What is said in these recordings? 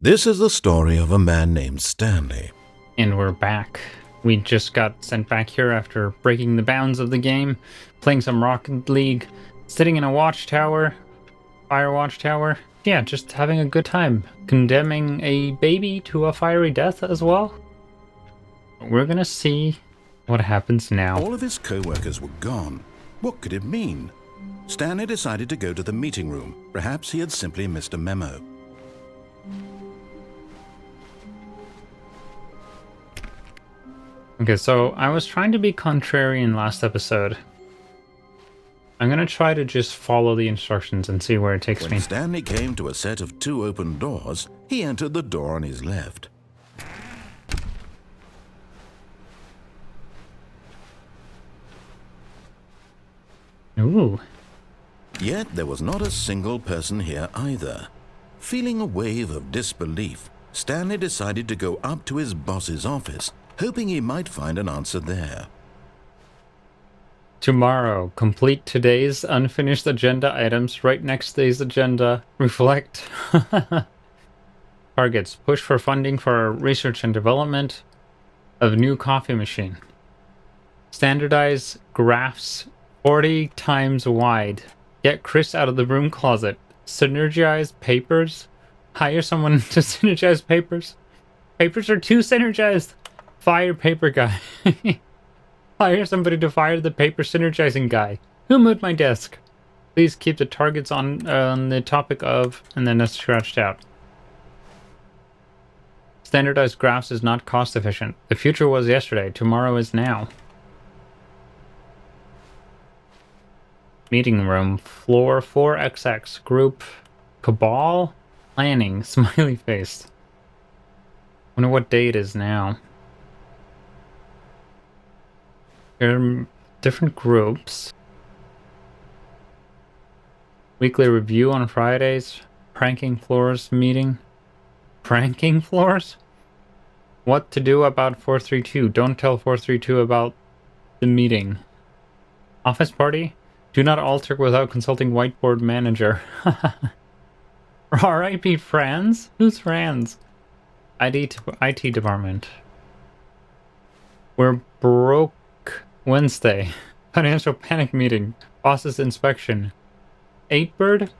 This is the story of a man named Stanley. And we're back. We just got sent back here after breaking the bounds of the game, playing some Rocket League, sitting in a watchtower, fire watchtower. Yeah, just having a good time. Condemning a baby to a fiery death as well. We're gonna see what happens now. All of his co-workers were gone. What could it mean? Stanley decided to go to the meeting room. Perhaps he had simply missed a memo. Okay, so I was trying to be contrarian last episode. I'm gonna try to just follow the instructions and see where it takes me. When Stanley came to a set of 2 open doors, he entered the door on his left. Ooh. Yet there was not a single person here either. Feeling a wave of disbelief, Stanley decided to go up to his boss's office, hoping he might find an answer there. Tomorrow, complete today's unfinished agenda items right next to today's agenda. Reflect. Targets. Push for funding for research and development of new coffee machine. Standardize graphs 40 times wide. Get Chris out of the broom closet. Synergize papers. Hire someone to synergize papers. Papers are too synergized. Fire paper guy. Hire somebody to fire the paper synergizing guy. Who moved my desk? Please keep the targets on the topic of, and then that's scratched out. Standardized graphs is not cost efficient. The future was yesterday. Tomorrow is now. Meeting room. Floor 4XX. Group. Cabal. Planning. Smiley face. Wonder what day it is now. There are different groups. Weekly review on Fridays. Pranking floors meeting. Pranking floors? What to do about 432? Don't tell 432 about the meeting. Office party? Do not alter without consulting whiteboard manager. R.I.P. Franz? Who's Franz? IT department. We're broke. Wednesday. Financial panic meeting. Boss's inspection. 8bird?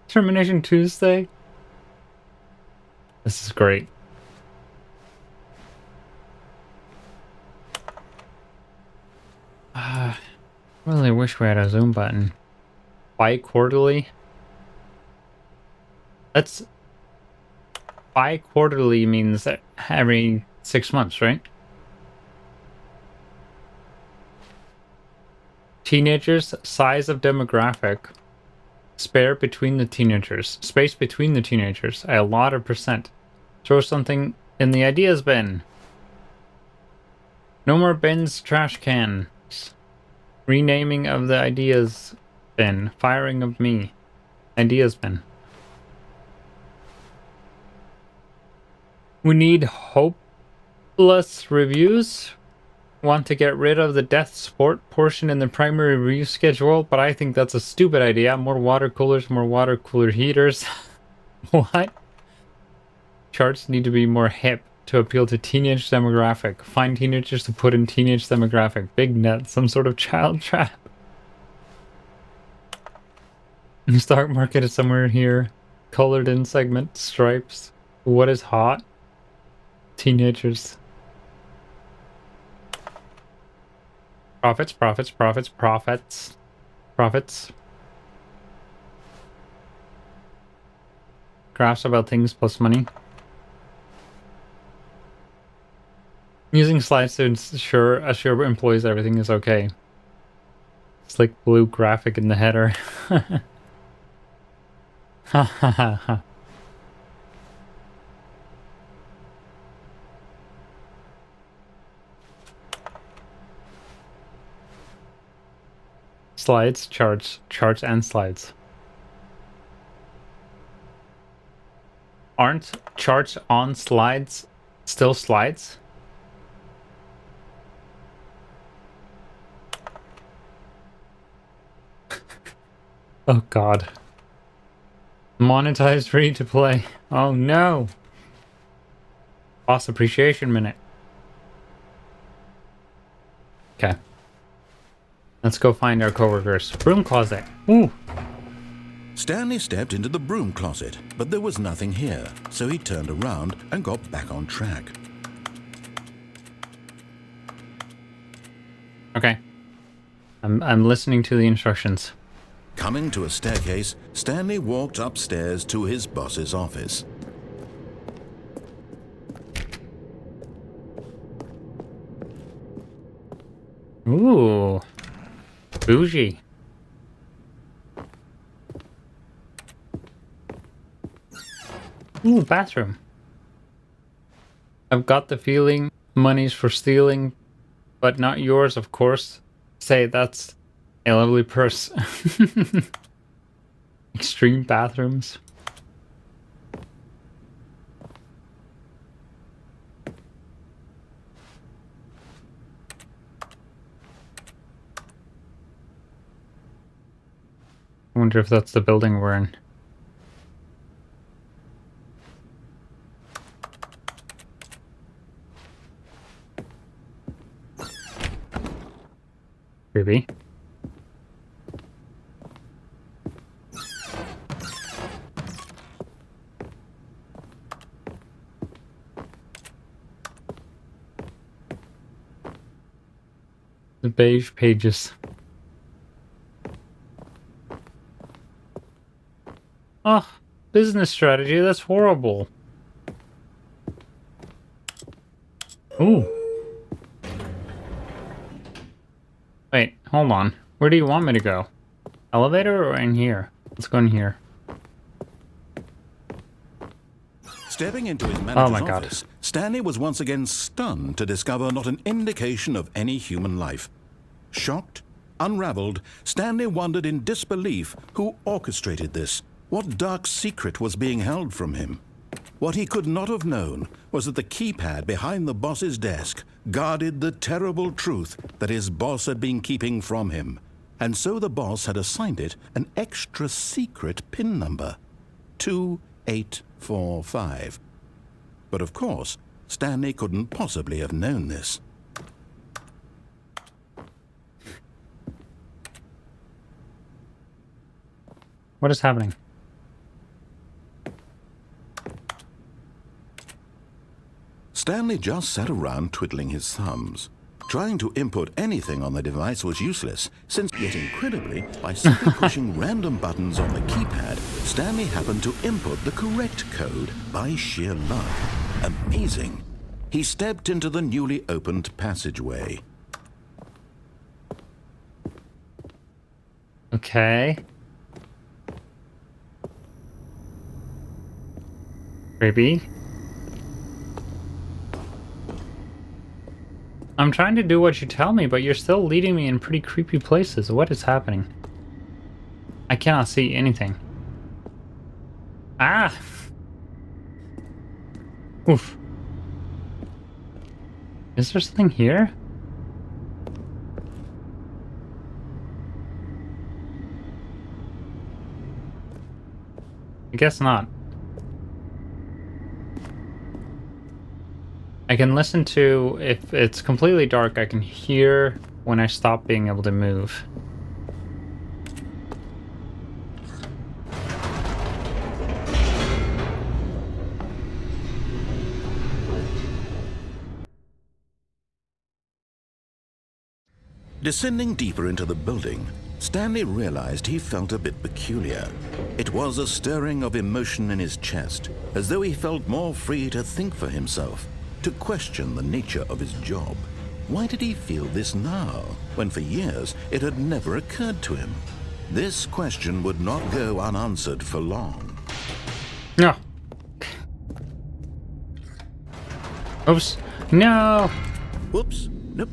Termination Tuesday? This is great. Really wish we had a zoom button. Bi-quarterly? That's... Bi-quarterly means every 6 months, right? Teenagers, size of demographic. Spare between the teenagers. Space between the teenagers. A lot of percent. Throw something in the ideas bin. No more bins, trash cans. Renaming of the ideas bin. Firing of me. Ideas bin. We need hopeless reviews. Want to get rid of the death sport portion in the primary review schedule, but I think that's a stupid idea. More water coolers, more water cooler heaters. What? Charts need to be more hip to appeal to teenage demographic. Find teenagers to put in teenage demographic. Big net, some sort of child trap. Stock market is somewhere here. Colored in segment, stripes. What is hot? Teenagers. Profits, profits, profits, profits. Profits. Graphs about things plus money. Using slides to assure employees everything is okay. Slick blue graphic in the header. Ha ha ha ha. Slides, charts and slides. Aren't charts on slides still slides? Oh god. Monetized free to play. Oh no. Boss appreciation minute. Okay. Let's go find our coworkers. Broom closet. Ooh. Stanley stepped into the broom closet, but there was nothing here, so he turned around and got back on track. Okay. I'm listening to the instructions. Coming to a staircase, Stanley walked upstairs to his boss's office. Ooh. Bougie. Ooh, bathroom. I've got the feeling money's for stealing, but not yours, of course. Say that's a lovely purse. Extreme bathrooms. I wonder if that's the building we're in. Creepy. The beige pages. Oh, business strategy, that's horrible. Ooh. Wait, hold on. Where do you want me to go? Elevator or in here? Let's go in here. Stepping into his manager's God. office, Stanley was once again stunned to discover not an indication of any human life. Shocked, unraveled, Stanley wondered in disbelief who orchestrated this. What dark secret was being held from him? What he could not have known was that the keypad behind the boss's desk guarded the terrible truth that his boss had been keeping from him. And so the boss had assigned it an extra secret PIN number, 2845. But of course, Stanley couldn't possibly have known this. What is happening? Stanley just sat around twiddling his thumbs. Trying to input anything on the device was useless, since yet incredibly, by simply pushing random buttons on the keypad, Stanley happened to input the correct code by sheer luck. Amazing. He stepped into the newly opened passageway. Okay. Creepy. I'm trying to do what you tell me, but you're still leading me in pretty creepy places. What is happening? I cannot see anything. Ah! Oof. Is there something here? I guess not. I can listen to, if it's completely dark, I can hear when I stop being able to move. Descending deeper into the building, Stanley realized he felt a bit peculiar. It was a stirring of emotion in his chest, as though he felt more free to think for himself, to question the nature of his job. Why did he feel this now, when for years it had never occurred to him? This question would not go unanswered for long. No. Oops. No. Whoops. Nope.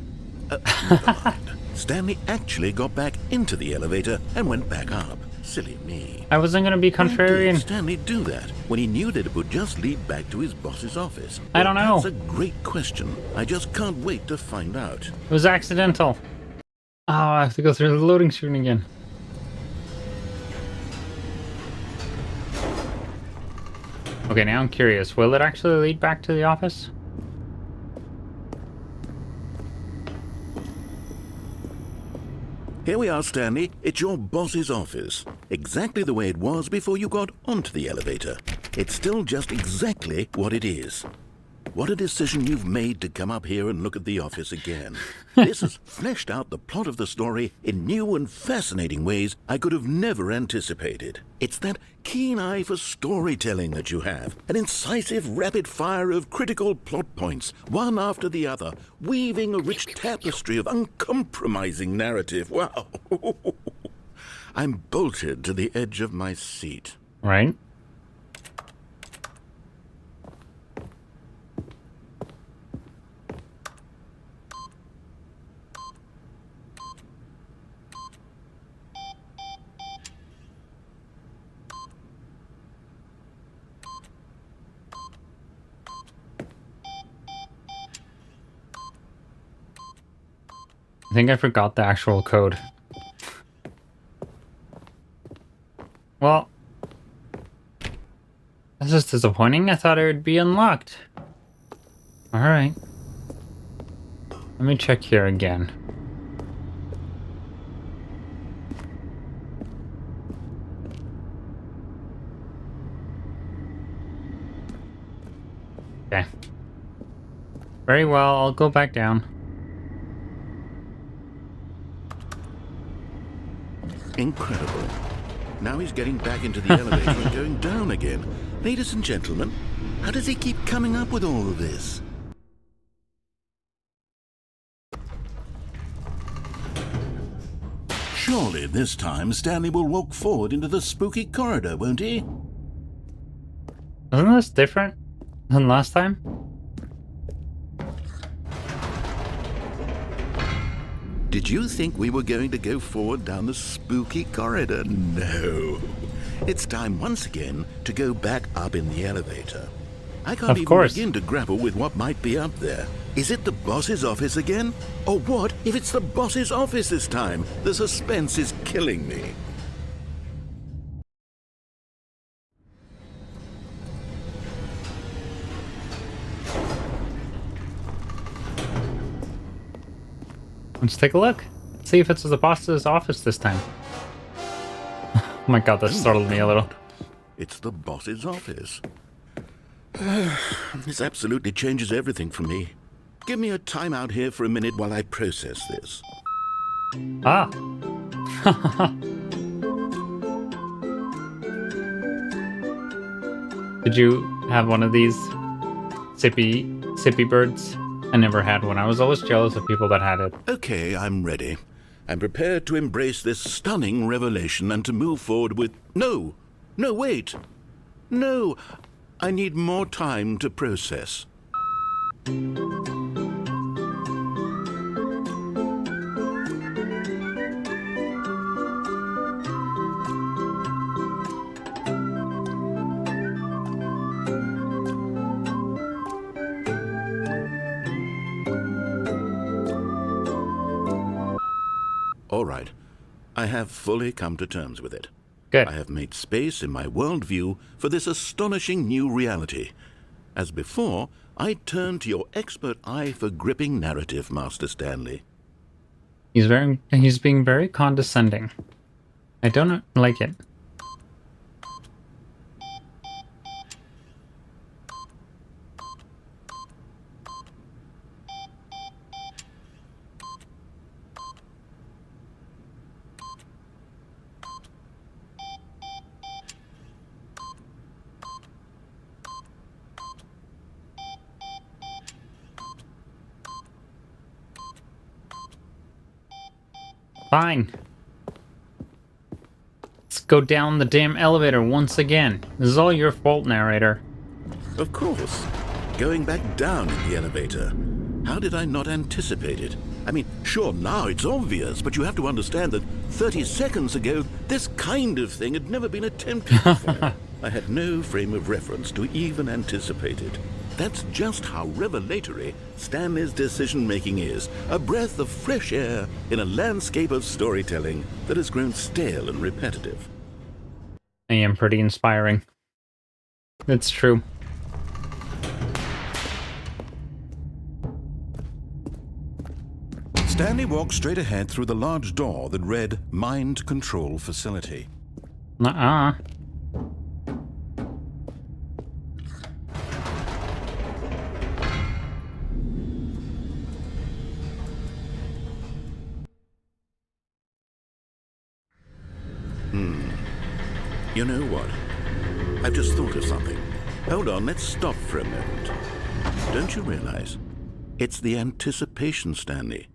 Never mind. Stanley actually got back into the elevator and went back up. Silly me. I wasn't going to be Why contrarian. did Stanley do that when he knew that it would just lead back to his boss's office? I don't know. That's a great question. I just can't wait to find out. It was accidental. Oh, I have to go through the loading screen again. Okay, now I'm curious. Will it actually lead back to the office? Here we are, Stanley. It's your boss's office. Exactly the way it was before you got onto the elevator. It's still just exactly what it is. What a decision you've made to come up here and look at the office again. This has fleshed out the plot of the story in new and fascinating ways I could have never anticipated. It's that keen eye for storytelling that you have, an incisive rapid fire of critical plot points, one after the other, weaving a rich tapestry of uncompromising narrative. Wow. I'm bolted to the edge of my seat. Right? I think I forgot the actual code. Well, this is disappointing. I thought it would be unlocked. Alright. Let me check here again. Okay. Very well, I'll go back down. Incredible. Now he's getting back into the elevator and going down again. Ladies and gentlemen, how does he keep coming up with all of this? Surely this time Stanley will walk forward into the spooky corridor, won't he? Isn't this different than last time? Did you think we were going to go forward down the spooky corridor? No. It's time once again to go back up in the elevator. I can't even begin to grapple with what might be up there. Is it the boss's office again? Or what if it's the boss's office this time? The suspense is killing me. Let's take a look. See if it's the boss's office this time. Oh my god, that startled me a little. It's the boss's office. This absolutely changes everything for me. Give me a timeout here for a minute while I process this. Ah. Did you have one of these sippy birds? I never had one. I was always jealous of people that had it. Okay, I'm ready. I'm prepared to embrace this stunning revelation and to move forward with... No, wait. No, I need more time to process. All right. I have fully come to terms with it. Good. I have made space in my worldview for this astonishing new reality. As before, I turn to your expert eye for gripping narrative, Master Stanley. He's being very condescending. I don't like it. Fine. Let's go down the damn elevator once again. This is all your fault, narrator. Of course. Going back down in the elevator. How did I not anticipate it? I mean, sure, now it's obvious, but you have to understand that 30 seconds ago, this kind of thing had never been attempted before. I had no frame of reference to even anticipate it. That's just how revelatory Stanley's decision-making is. A breath of fresh air in a landscape of storytelling that has grown stale and repetitive. I am pretty inspiring. It's true. Stanley walked straight ahead through the large door that read Mind Control Facility. Nuh-uh. You know what? I've just thought of something. Hold on, let's stop for a moment. Don't you realize? It's the anticipation, Stanley.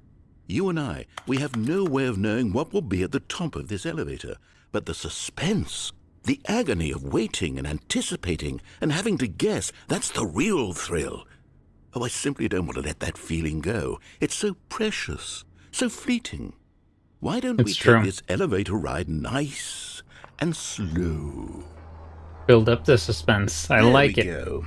You and I, we have no way of knowing what will be at the top of this elevator. But the suspense, the agony of waiting and anticipating and having to guess, that's the real thrill. Oh, I simply don't want to let that feeling go. It's so precious, so fleeting. Why don't we take this elevator ride nice and slow? Build up the suspense. I like it. There we go.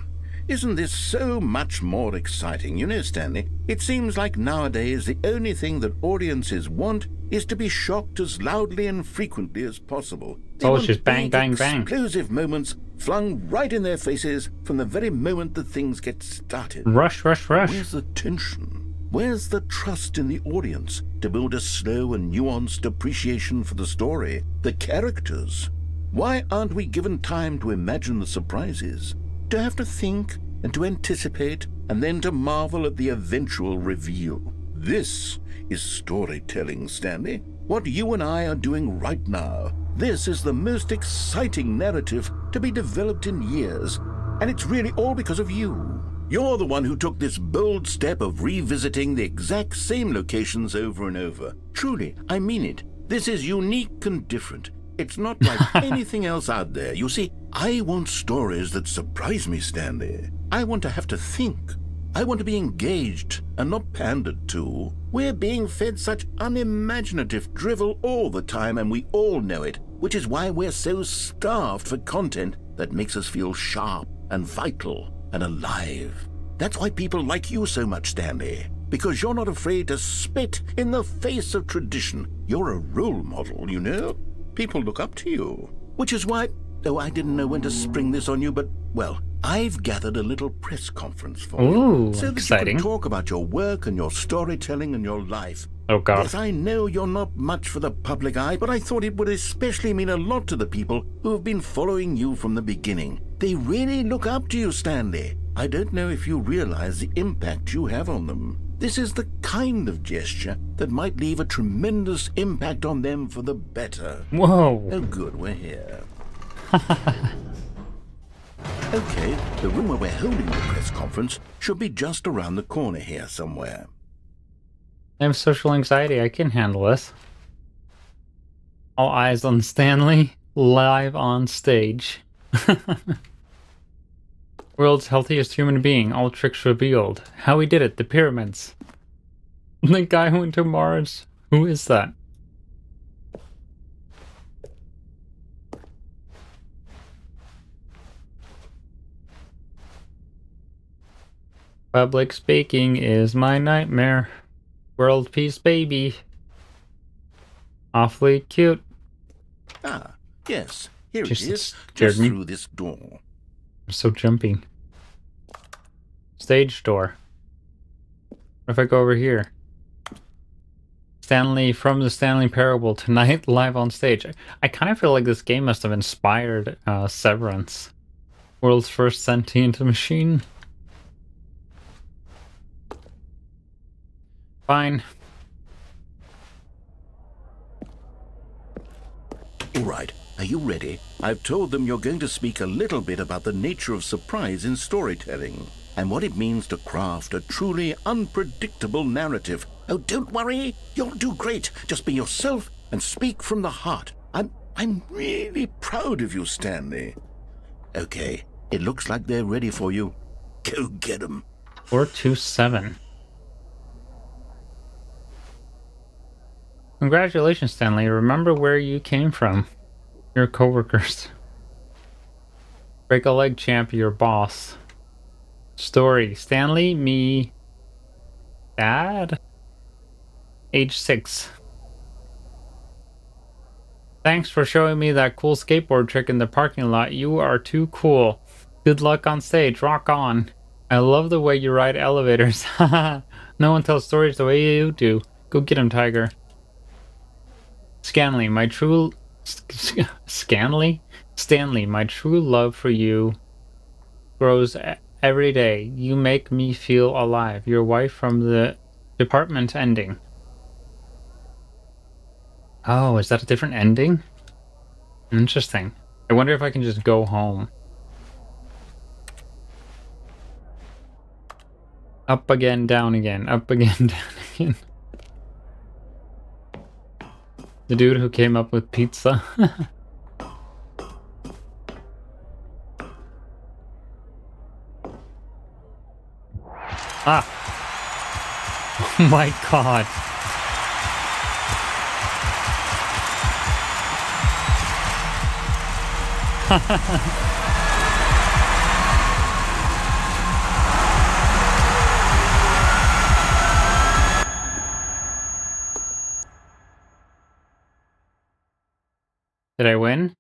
Isn't this so much more exciting? You know, Stanley, it seems like nowadays the only thing that audiences want is to be shocked as loudly and frequently as possible. Oh, it's just bang, bang, bang. Explosive moments flung right in their faces from the very moment that things get started. Rush, rush, rush. Where's the tension? Where's the trust in the audience to build a slow and nuanced appreciation for the story, the characters? Why aren't we given time to imagine the surprises? To have to think and to anticipate and then to marvel at the eventual reveal. This is storytelling, Stanley. What you and I are doing right now. This is the most exciting narrative to be developed in years. And it's really all because of you. You're the one who took this bold step of revisiting the exact same locations over and over. Truly, I mean it. This is unique and different. It's not like anything else out there. You see, I want stories that surprise me, Stanley. I want to have to think. I want to be engaged and not pandered to. We're being fed such unimaginative drivel all the time, and we all know it, which is why we're so starved for content that makes us feel sharp and vital and alive. That's why people like you so much, Stanley, because you're not afraid to spit in the face of tradition. You're a role model, you know? People look up to you, which is why, oh, I didn't know when to spring this on you, but, well, I've gathered a little press conference for you. So that exciting. You can talk about your work and your storytelling and your life. Oh, God. Yes, I know you're not much for the public eye, but I thought it would especially mean a lot to the people who have been following you from the beginning. They really look up to you, Stanley. I don't know if you realize the impact you have on them. This is the kind of gesture that might leave a tremendous impact on them for the better. Whoa. Oh, good, we're here. Okay, the room where we're holding the press conference should be just around the corner here somewhere. I have social anxiety. I can handle this. All eyes on Stanley, live on stage. World's healthiest human being, all tricks revealed. How he did it, the pyramids. The guy who went to Mars. Who is that? Public speaking is my nightmare. World peace, baby. Awfully cute. Ah, yes, here Just it is, scared just me. through this door. I'm so jumpy. Stage door. What if I go over here? Stanley from the Stanley Parable tonight, live on stage. I kind of feel like this game must have inspired Severance. World's first sentient machine. Fine. All right, are you ready? I've told them you're going to speak a little bit about the nature of surprise in storytelling and what it means to craft a truly unpredictable narrative. Oh, don't worry, you'll do great. Just be yourself and speak from the heart. I'm really proud of you, Stanley. Okay, it looks like they're ready for you. Go get them. 427. Congratulations, Stanley. Remember where you came from. Your coworkers. Break a leg, champ, your boss. Story. Stanley, me, dad? Age 6. Thanks for showing me that cool skateboard trick in the parking lot. You are too cool. Good luck on stage. Rock on. I love the way you ride elevators. Haha. No one tells stories the way you do. Go get him, Tiger. Stanley, my true love for you grows every day. You make me feel alive. Your wife from the department ending. Oh, is that a different ending? Interesting. I wonder if I can just go home. Up again, down again, up again, down again. The dude who came up with pizza. Ah! Oh my god. Did I win?